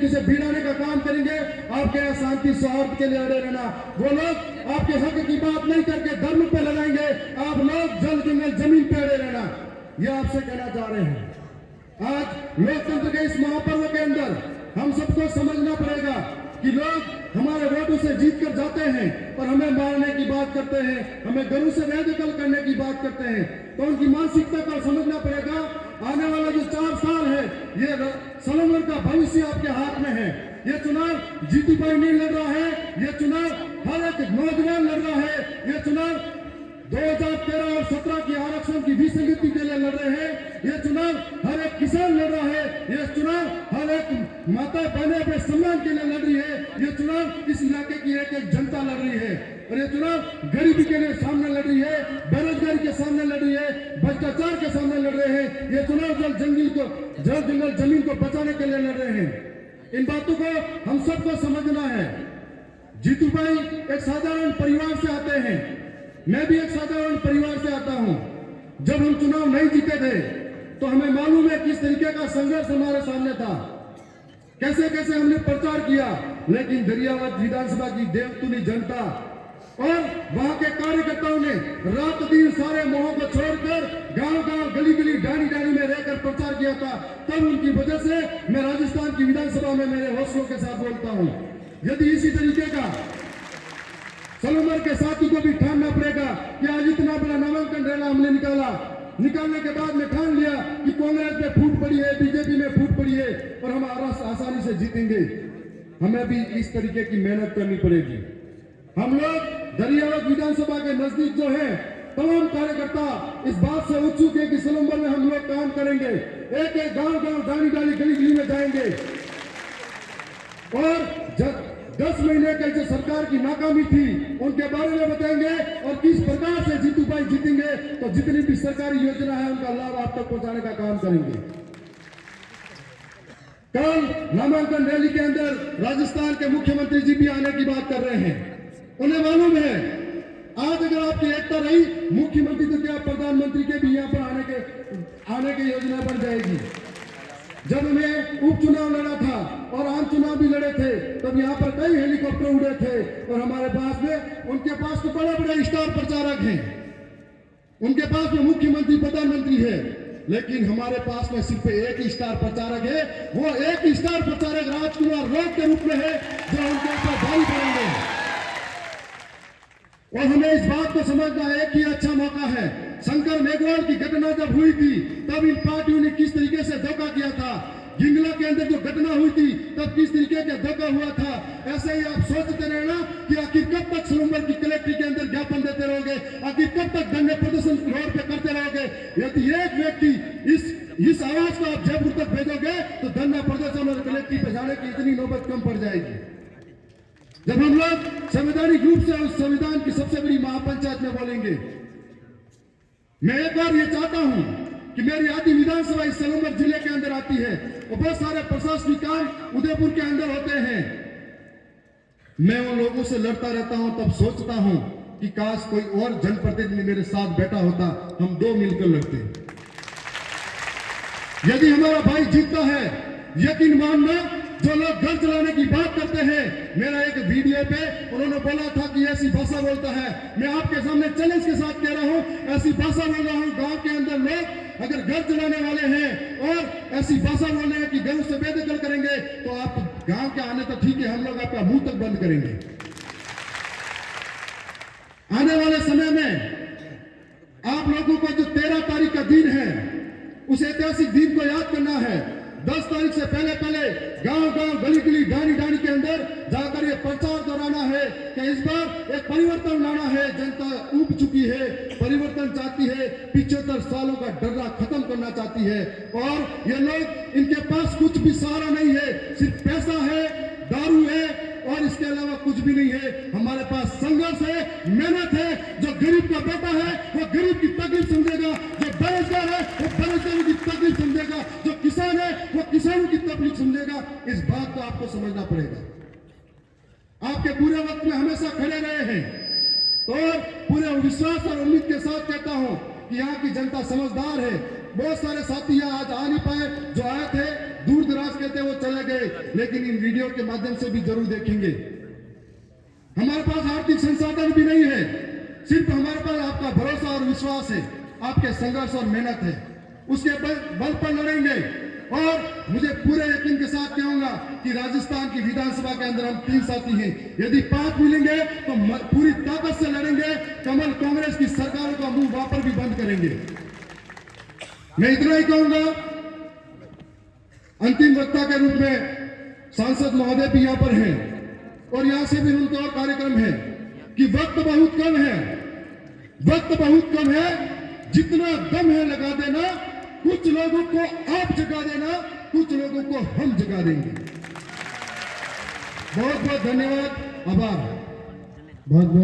राजनीति से भिड़ाने का काम करेंगे, आपके यहाँ शांति सौहार्द के लिए अड़े रहना। वो लोग आपके हक की बात नहीं करके धर्म पे लगाएंगे, आप लोग जल जंगल जमीन पे अड़े रहना। ये आपसे कहना चाह रहे हैं। आज लोकतंत्र के इस महापर्व के अंदर हम सबको समझना पड़ेगा कि लोग हमारे वोटों से जीत कर जाते हैं और हमें मारने की बात करते हैं, हमें गरु से वैधकल करने की बात करते हैं। तो उनकी मानसिकता का समझना पड़ेगा। आने वाला जो 4 साल है, ये सलंगर का भविष्य आपके हाथ में है। ये चुनाव जीतू भाई नहीं लड़ रहा है, ये चुनाव हर एक नौजवान लड़ रहा है। ये चुनाव 2013 और 17 की आरक्षण की विसंगति के लिए लड़ रहे हैं। ये चुनाव हर एक किसान लड़ रहा है। ये चुनाव हर एक माता बहनों के सम्मान के लिए लड़ रही है। ये चुनाव इस इलाके की एक एक जनता लड़ रही है। और ये चुनाव गरीबी के लिए सामने लड़ रही है, बेरोजगारी के सामने लड़ रही है, भ्रष्टाचार के सामने लड़ रहे हैं। ये चुनाव जल जंगल जमीन को बचाने के लिए लड़ रहे हैं। इन बातों को हम सबको समझना है। जीतू भाई एक साधारण परिवार से आते हैं, मैं भी एक साधारण परिवार से आता हूं। जब हम चुनाव नहीं जीते थे तो हमें मालूम है किस तरीके का संघर्ष हमारे सामने था, कैसे कैसे हमने प्रचार किया। लेकिन दरियावत विधानसभा की देवतुनी जनता और वहां के कार्यकर्ताओं ने रात दिन सारे मोहों को छोड़कर गांव-गांव, गली-गली, डानी-डानी में रहकर प्रचार किया था। तब उनकी वजह से मैं राजस्थान की विधानसभा में मेरे हौसलों के साथ बोलता हूं। यदि इसी तरीके का सलंगर के साथी को भी ठानना पड़ेगा कि आज इतना बड़ा नामांकन रैला हमने निकालने के बाद में ठान लिया कि कांग्रेस में फूट पड़ी है, बीजेपी में फूट पड़ी है और हम आसानी से जीतेंगे। हमें भी इस तरीके की मेहनत करनी पड़ेगी। हम लोग दरियावत विधानसभा के नजदीक जो है, तमाम कार्यकर्ता इस बात से उत्सुक है कि सलंगर में हम लोग काम करेंगे। एक एक गांव-गांव, डाली-डाली, गली-गली में जाएंगे और 10 महीने की जो सरकार की नाकामी थी उनके बारे में बताएंगे और किस प्रकार से जीतू भाई जीतेंगे। तो जितनी भी सरकारी योजना है उनका लाभ आप तक पहुंचाने का काम करेंगे। कल नामांकन रैली के अंदर राजस्थान के मुख्यमंत्री जी भी आने की बात कर रहे हैं। उन्हें मालूम है आज अगर आपकी एकता रही मुख्यमंत्री तो क्या प्रधानमंत्री के भी यहाँ पर आने की योजना बन जाएगी। जब हमें उपचुनाव लड़ा था और आम चुनाव भी लड़े थे तब यहाँ पर कई हेलीकॉप्टर उड़े थे और हमारे पास में उनके पास तो बड़े बड़े स्टार प्रचारक हैं, उनके पास में मुख्यमंत्री प्रधानमंत्री है, लेकिन हमारे पास में सिर्फ एक ही स्टार प्रचारक है। वो एक ही स्टार प्रचारक राजकुमार रोग के रूप में है जो उनके ऊपर भारी पड़ेंगे। और हमें इस बात को समझना है कि अच्छा मौका है। शंकर मेघवाल की घटना जब हुई थी तब इन पार्टियों ने किस तरीके से धोखा किया था। गिंगला के अंदर जो घटना हुई थी तब किस तरीके का धोखा हुआ था। ऐसे ही आप सोचते रहना कि आखिर कब तक सलंगर की कलेक्ट्री के अंदर ज्ञापन देते रहोगे, आखिर कब तक धरने प्रदर्शन रोड पे करते रहोगे। यदि एक व्यक्ति इस आवाज को आप जयपुर तक भेजोगे तो धरना प्रदर्शन और कलेक्ट्री पे जाने की इतनी नौबत कम पड़ जाएगी। जब हम लोग संवैधानिक रूप से उस संविधान की सबसे बड़ी महापंचायत में बोलेंगे, मैं एक बार ये चाहता हूं कि मेरी आधी विधानसभा इस सलंगर जिले के अंदर आती है और बहुत सारे प्रशासनिक काम उदयपुर के अंदर होते हैं। मैं उन लोगों से लड़ता रहता हूं, तब सोचता हूं कि काश कोई और जनप्रतिनिधि मेरे साथ बैठा होता, हम दो मिलकर लड़ते। यदि हमारा भाई जीतता है, यकीन मानना जो लोग घर चलाने की बात करते हैं, मेरा एक वीडियो पे उन्होंने बोला था कि ऐसी भाषा बोलता है। मैं आपके सामने चैलेंज के साथ कह रहा हूं, ऐसी भाषा बोल रहा हूं। गांव के अंदर लोग अगर घर चलाने वाले हैं और ऐसी भाषा बोल रहे हैं कि गौ से बेदखल करेंगे तो आप गांव के आने तो ठीक है, हम लोग आपका मुंह तक बंद करेंगे। आने वाले समय में आप लोगों को जो 13 तारीख का दिन है उस ऐतिहासिक दिन को याद करना है। 10 तारीख से पहले गांव-गांव, गली-गली, डानी-डानी के अंदर जाकर ये प्रचार दोहराना है कि इस बार एक परिवर्तन लाना है। जनता ऊब चुकी है, परिवर्तन चाहती है, 75 सालों का डर्रा खत्म करना चाहती है। और ये लोग, इनके पास कुछ भी सहारा नहीं है, सिर्फ पैसा है, दारू है और इसके अलावा कुछ भी नहीं है। हमारे पास संघर्ष है, मेहनत है। जो गरीब का बेटा है वो गरीब की तकलीफ समझेगा, जो बेरोजगार है वो बेरोजगारी की तकलीफ समझेगा, जो किसान है वो किसानों की तकलीफ समझेगा। इस बात को आपको समझना पड़ेगा। आपके पूरे वक्त में हमेशा खड़े रहे हैं तो पूरे विश्वास और उम्मीद के साथ कहता हूं कि यहाँ की जनता समझदार है। बहुत सारे साथी यहाँ आज आ नहीं पाए, जो आए थे दूर दराज के थे वो चले गए, लेकिन इन वीडियो के माध्यम से भी जरूर देखेंगे। हमारे पास आर्थिक संसाधन भी नहीं है, सिर्फ हमारे पास आपका भरोसा और विश्वास है, आपके संघर्ष और मेहनत है, उसके बल पर लड़ेंगे। और मुझे पूरे यकीन के साथ कहूंगा कि राजस्थान की विधानसभा के अंदर हम 3 साथी हैं, यदि 5 मिलेंगे तो पूरी ताकत से लड़ेंगे, कमल कांग्रेस की सरकारों का मुंह वापर भी बंद करेंगे। मैं इतना ही कहूंगा, अंतिम वक्ता के रूप में सांसद महोदय भी यहां पर हैं और यहां से भी उनका और कार्यक्रम है कि वक्त बहुत कम है, वक्त बहुत कम है, जितना दम है लगा देना, कुछ लोगों को आप जगा देना, कुछ लोगों को हम जगा देंगे। बहुत बहुत धन्यवाद, आभार, बहुत बहुत